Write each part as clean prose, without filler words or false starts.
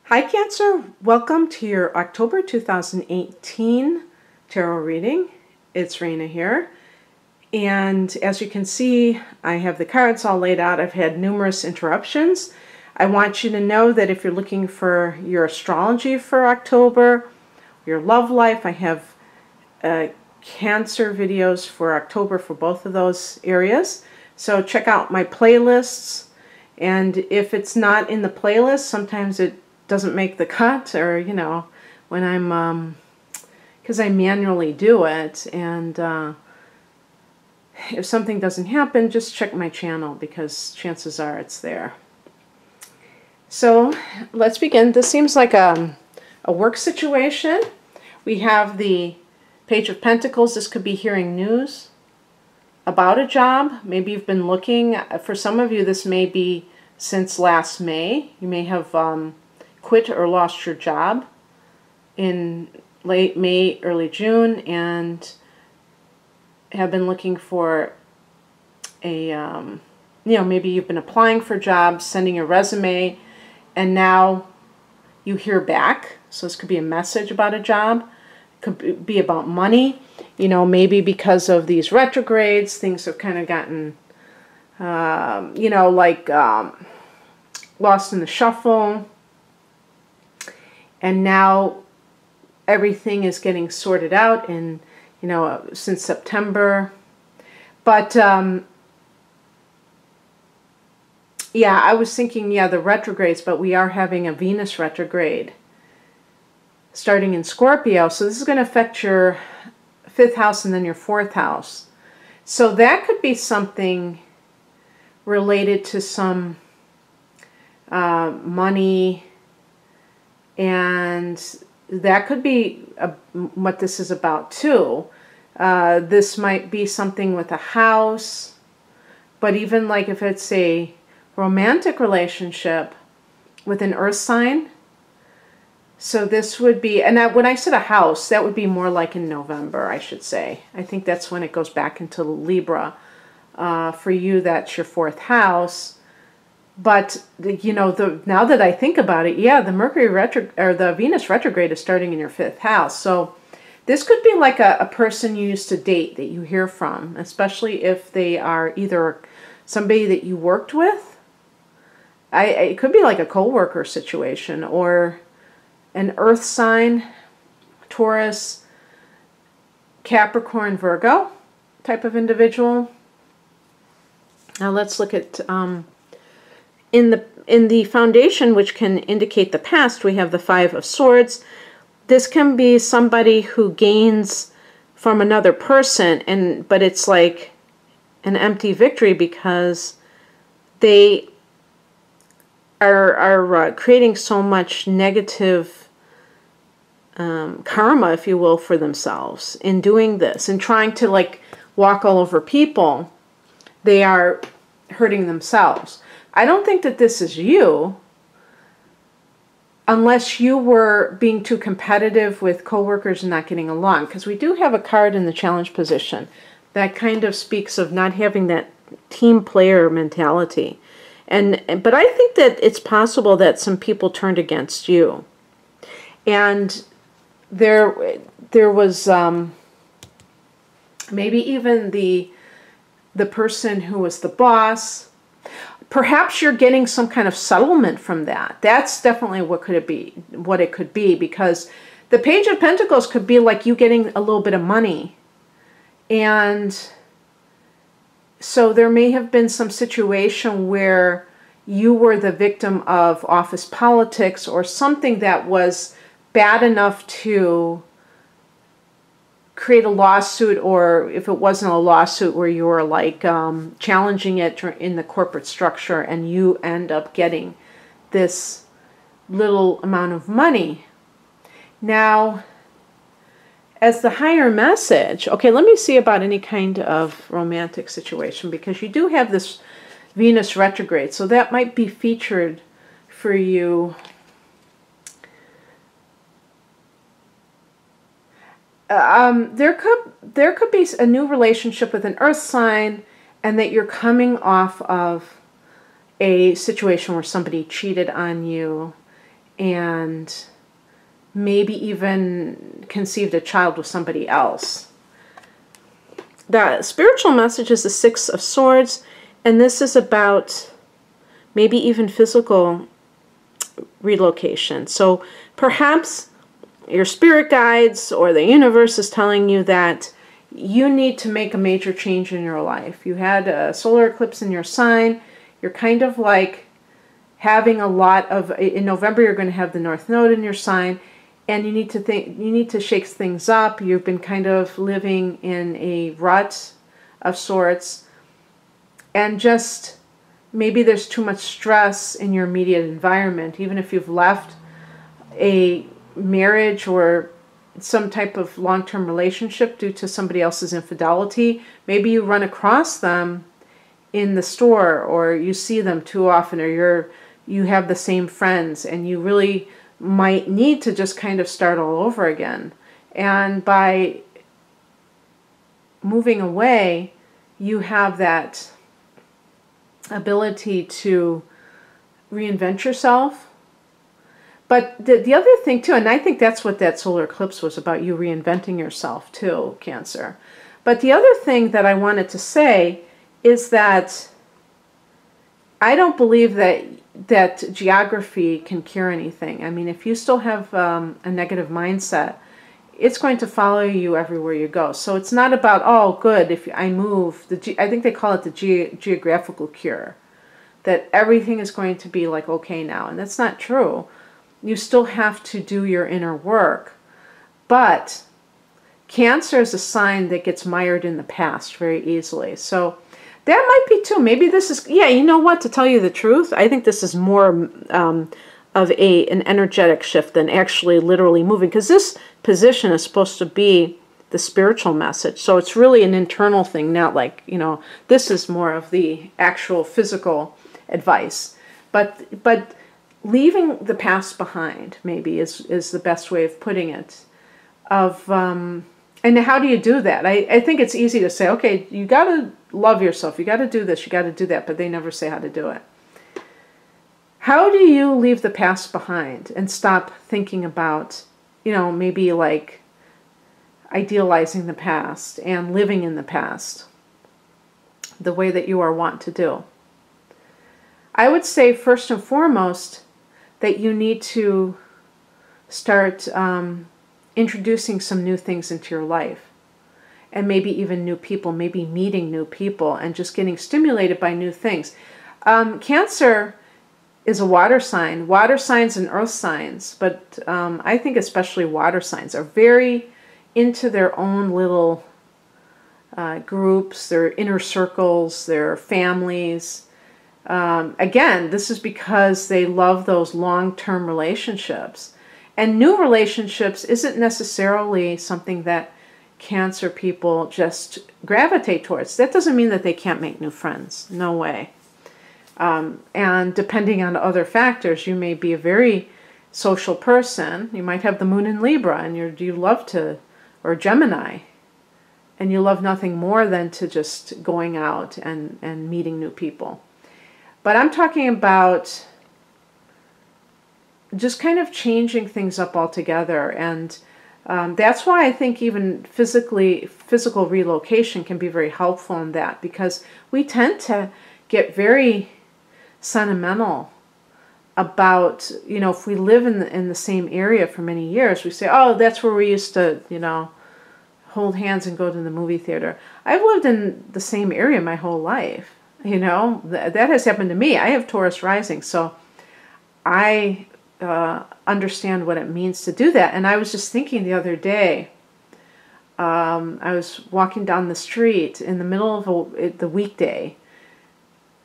Hi Cancer, welcome to your October 2018 tarot reading. It's Raina here, and as you can see, I have the cards all laid out. I've had numerous interruptions. I want you to know that if you're looking for your astrology for October, your love life, I have Cancer videos for October for both of those areas. So check out my playlists, and if it's not in the playlist, sometimes it doesn't make the cut, or when I'm because I manually do it, and if something doesn't happen, just check my channel because chances are it's there. So let's begin. This seems like a work situation. We have the Page of Pentacles. This could be hearing news about a job. Maybe you've been looking. For some of you, this may be since last May. You may have quit or lost your job in late May, early June, and have been looking for a, maybe you've been applying for jobs, sending a resume, and now you hear back. So this could be a message about a job. It could be about money. Maybe because of these retrogrades, things have kind of gotten, lost in the shuffle. And now everything is getting sorted out in, since September. But, yeah, I was thinking, the retrogrades, but we are having a Venus retrograde starting in Scorpio. So this is going to affect your 5th house and then your 4th house. So that could be something related to some money, and that could be what this is about too. This might be something with a house, but even like if it's a romantic relationship with an earth sign. So this would be, and when I said a house, that would be more like in November, I should say. I think that's when it goes back into Libra. For you, that's your 4th house. But now that I think about it, the Mercury or the Venus retrograde is starting in your 5th house. So this could be like a person you used to date that you hear from, especially if they are either somebody that you worked with. It could be like a co-worker situation, or an earth sign, Taurus, Capricorn, Virgo type of individual. Now let's look at in the foundation, which can indicate the past, we have the 5 of Swords. This can be somebody who gains from another person, but it's like an empty victory because they are creating so much negative karma, if you will, for themselves in doing this and trying to walk all over people. They are hurting themselves. I don't think that this is you, unless you were being too competitive with coworkers and not getting along, because we do have a card in the challenge position that kind of speaks of not having that team player mentality. But I think that it's possible that some people turned against you. And there was maybe even the person who was the boss. Perhaps you're getting some kind of settlement from that. That's definitely what it could be, because the Page of Pentacles could be like you getting a little bit of money. And so there may have been some situation where you were the victim of office politics or something that was bad enough to create a lawsuit, or if it wasn't a lawsuit, where you were challenging it in the corporate structure, and you end up getting this little amount of money. Now, as the higher message, okay, let me see about any kind of romantic situation, because you do have this Venus retrograde, so that might be featured for you. There could be a new relationship with an earth sign, and that you're coming off of a situation where somebody cheated on you, and maybe even conceived a child with somebody else. The spiritual message is the Six of Swords, and this is about maybe even physical relocation. So perhaps your spirit guides or the universe is telling you that you need to make a major change in your life. You had a solar eclipse in your sign. You're kind of like having a lot of, in November you're going to have the North Node in your sign, and you need to shake things up. You've been kind of living in a rut of sorts, and just maybe there's too much stress in your immediate environment. Even if you've left a marriage or some type of long-term relationship due to somebody else's infidelity, maybe you run across them in the store, or you see them too often, or you have the same friends, and you really might need to just kind of start all over again. And by moving away, you have that ability to reinvent yourself. But the other thing too, and I think that's what that solar eclipse was about, you reinventing yourself too, Cancer. But the other thing that I wanted to say is that I don't believe that geography can cure anything. I mean, if you still have a negative mindset, it's going to follow you everywhere you go. So it's not about, oh, good, if I move. I think they call it the geographical cure, that everything is going to be like okay now. And that's not true. You still have to do your inner work. But Cancer is a sign that gets mired in the past very easily. So that might be too. Maybe this is, yeah, you know what, to tell you the truth, I think this is more of an energetic shift than actually literally moving, because this position is supposed to be the spiritual message. So it's really an internal thing, not like, this is more of the actual physical advice. But leaving the past behind, maybe, is the best way of putting it. And how do you do that? I think it's easy to say, okay, you got to love yourself, you got to do this, you got to do that, but they never say how to do it. How do you leave the past behind and stop thinking about, maybe like idealizing the past and living in the past the way that you are wont to do? I would say first and foremost that you need to start introducing some new things into your life, and maybe even new people, maybe meeting new people and just getting stimulated by new things. Cancer is a water sign. Water signs and earth signs, but I think especially water signs are very into their own little groups, their inner circles, their families. Again, this is because they love those long-term relationships. And new relationships isn't necessarily something that Cancer people just gravitate towards. That doesn't mean that they can't make new friends. No way. And depending on other factors, you may be a very social person. You might have the moon in Libra, and you love to, or Gemini, and you love nothing more than to just going out and meeting new people. But I'm talking about just kind of changing things up altogether. And that's why I think even physical relocation can be very helpful in that, because we tend to get very sentimental about, if we live in the same area for many years, we say, oh, that's where we used to, hold hands and go to the movie theater. I've lived in the same area my whole life. That has happened to me. I have Taurus rising, so I understand what it means to do that. And I was just thinking the other day, I was walking down the street in the middle of the weekday,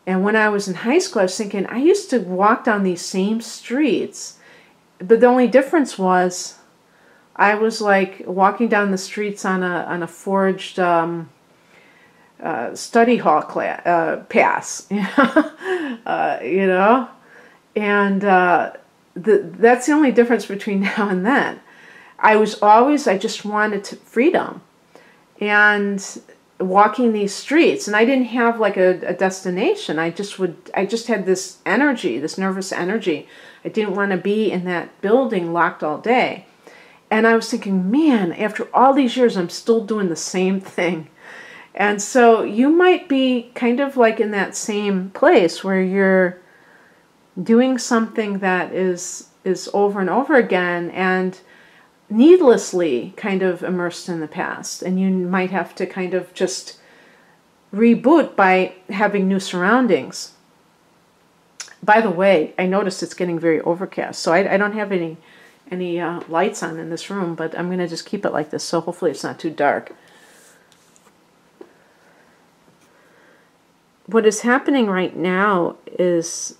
and when I was in high school, I was thinking, I used to walk down these same streets, but the only difference was I was like walking down the streets on a forged study hall pass, and that's the only difference between now and then. I just wanted freedom, and walking these streets, and I didn't have like a destination. I just had this energy, this nervous energy. I didn't want to be in that building locked all day. And I was thinking, man, after all these years, I'm still doing the same thing. And so you might be kind of like in that same place where you're doing something that is over and over again and needlessly kind of immersed in the past. And you might have to kind of just reboot by having new surroundings. By the way, I noticed it's getting very overcast, so I don't have any lights on in this room, but I'm going to just keep it like this, so hopefully it's not too dark. What is happening right now is,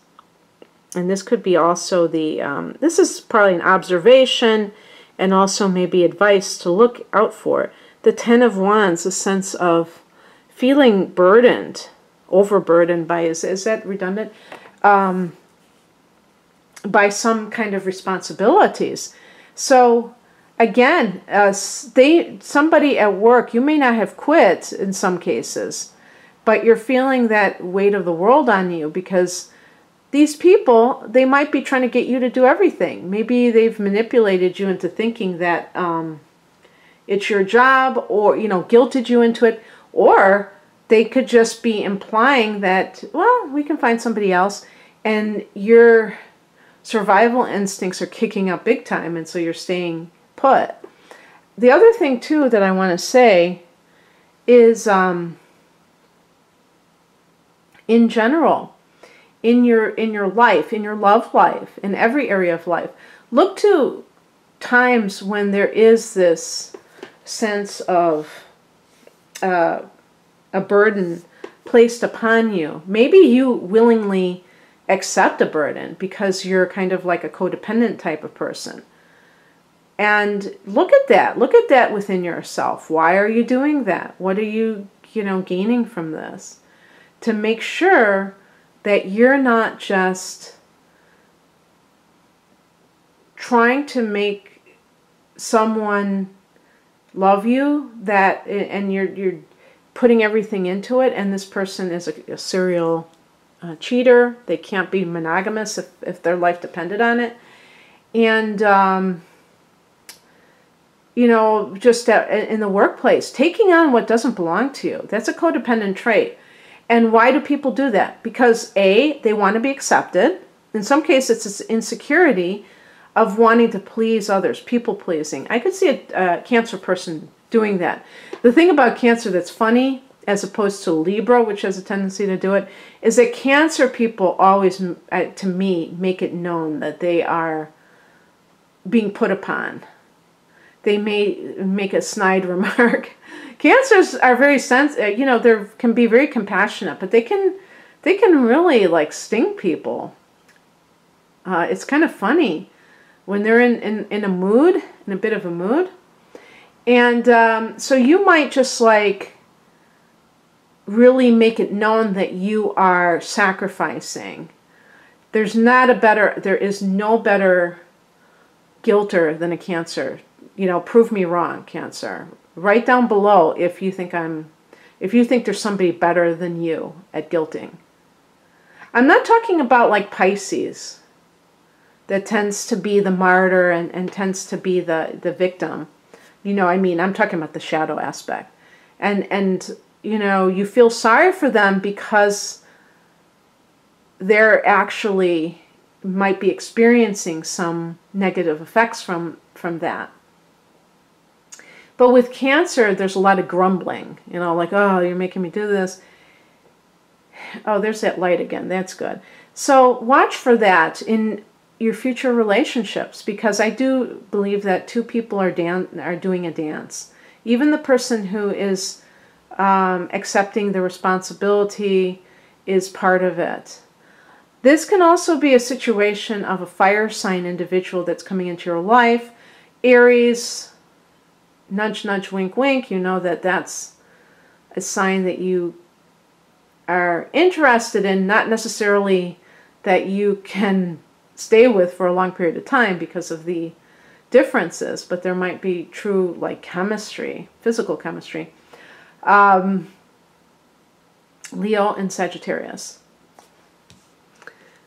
and this could be also this is probably an observation and also maybe advice to look out for. The Ten of Wands, a sense of feeling burdened, overburdened by, is that redundant? By some kind of responsibilities. So again, somebody at work, you may not have quit in some cases, but you're feeling that weight of the world on you because these people, they might be trying to get you to do everything. Maybe they've manipulated you into thinking that it's your job, or, guilted you into it, or they could just be implying that, well, we can find somebody else, and your survival instincts are kicking up big time, and so you're staying put. The other thing, too, that I want to say is, in general, in your life, in your love life, in every area of life, look to times when there is this sense of a burden placed upon you. Maybe you willingly accept a burden because you're kind of like a codependent type of person. And look at that. Look at that within yourself. Why are you doing that? What are you, gaining from this? To make sure that you're not just trying to make someone love you, and you're putting everything into it, and this person is a serial cheater. They can't be monogamous if their life depended on it. And, just in the workplace, taking on what doesn't belong to you. That's a codependent trait. And why do people do that? Because A, they want to be accepted. In some cases, it's this insecurity of wanting to please others, people pleasing. I could see a Cancer person doing that. The thing about Cancer that's funny, as opposed to Libra, which has a tendency to do it, is that Cancer people always, to me, make it known that they are being put upon. They may make a snide remark. Cancers are very sensitive, they can be very compassionate, but they can really like sting people. It's kind of funny when they're in a mood, in a bit of a mood. And so you might just like really make it known that you are sacrificing. There is no better guilter than a Cancer. Prove me wrong, Cancer. Write down below if you think there's somebody better than you at guilting. I'm not talking about like Pisces, that tends to be the martyr and tends to be the victim. I'm talking about the shadow aspect. And you feel sorry for them because they're actually might be experiencing some negative effects from that. But with Cancer, there's a lot of grumbling, like, oh, you're making me do this. Oh, there's that light again. That's good. So watch for that in your future relationships, because I do believe that two people are doing a dance. Even the person who is accepting the responsibility is part of it. This can also be a situation of a fire sign individual that's coming into your life. Aries, nudge, nudge, wink, wink. That's a sign that you are interested in, not necessarily that you can stay with for a long period of time because of the differences, but there might be true like chemistry, physical chemistry. Leo and Sagittarius.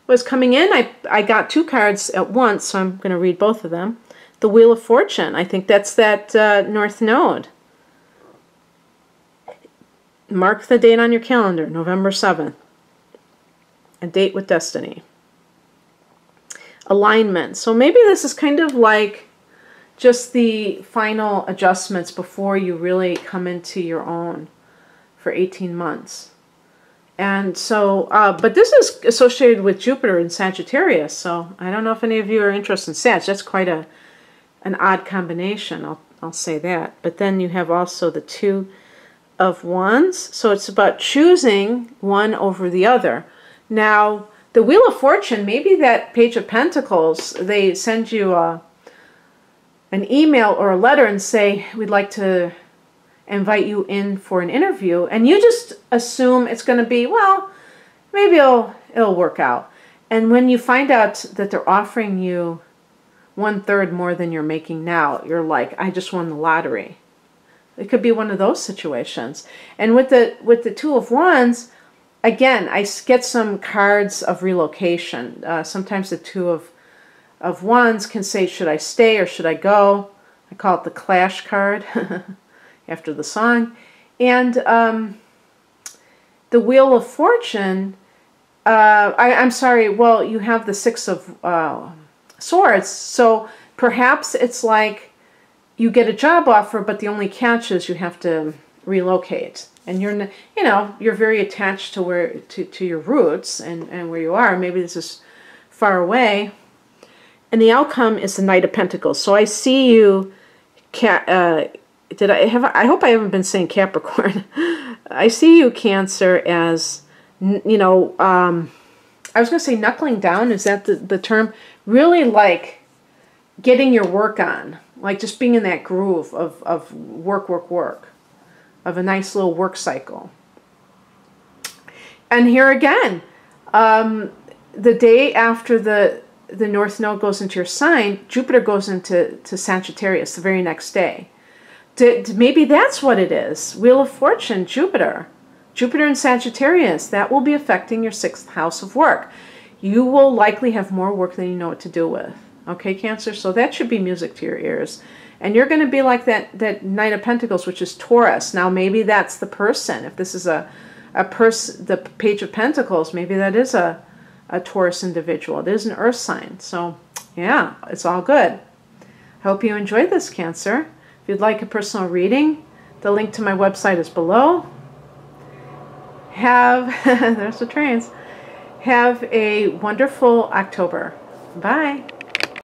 Was coming in, I got 2 cards at once, so I'm going to read both of them. The Wheel of Fortune. I think that's that North Node. Mark the date on your calendar, November 7th. A date with destiny. Alignment. So maybe this is kind of like just the final adjustments before you really come into your own for 18 months. And so, but this is associated with Jupiter in Sagittarius, so I don't know if any of you are interested in Sag. That's quite an odd combination, I'll say that. But then you have also the 2 of Wands, so it's about choosing one over the other. Now, the Wheel of Fortune, maybe that Page of Pentacles, they send you an email or a letter and say, we'd like to invite you in for an interview, and you just assume it's going to be, well, maybe it'll work out. And when you find out that they're offering you 1/3 more than you're making now, you're like, I just won the lottery. It could be one of those situations. And with the 2 of Wands, again, I get some cards of relocation. Sometimes the 2 of Wands can say, should I stay or should I go? I call it the Clash card after the song. And the Wheel of Fortune, I'm sorry, well, you have the 6 of Swords. So perhaps it's like you get a job offer, but the only catch is you have to relocate. And you're very attached to to your roots and where you are. Maybe this is far away. And the outcome is the Knight of Pentacles. So I see you, I hope I haven't been saying Capricorn. I see you, Cancer, as, I was going to say knuckling down. Is that the term? Really like getting your work on. Like just being in that groove of work. Of a nice little work cycle. And here again, the day after the North Node goes into your sign, Jupiter goes into Sagittarius the very next day. Maybe that's what it is. Wheel of Fortune, Jupiter. Jupiter in Sagittarius, that will be affecting your 6th house of work. You will likely have more work than you know what to do with. Okay, Cancer? So that should be music to your ears. And you're going to be like that Knight of Pentacles, which is Taurus. Now, maybe that's the person. If this is the Page of Pentacles, maybe that is a Taurus individual. It is an earth sign. So, yeah, it's all good. I hope you enjoyed this, Cancer. If you'd like a personal reading, the link to my website is below. There's the trains. Have a wonderful October. Bye.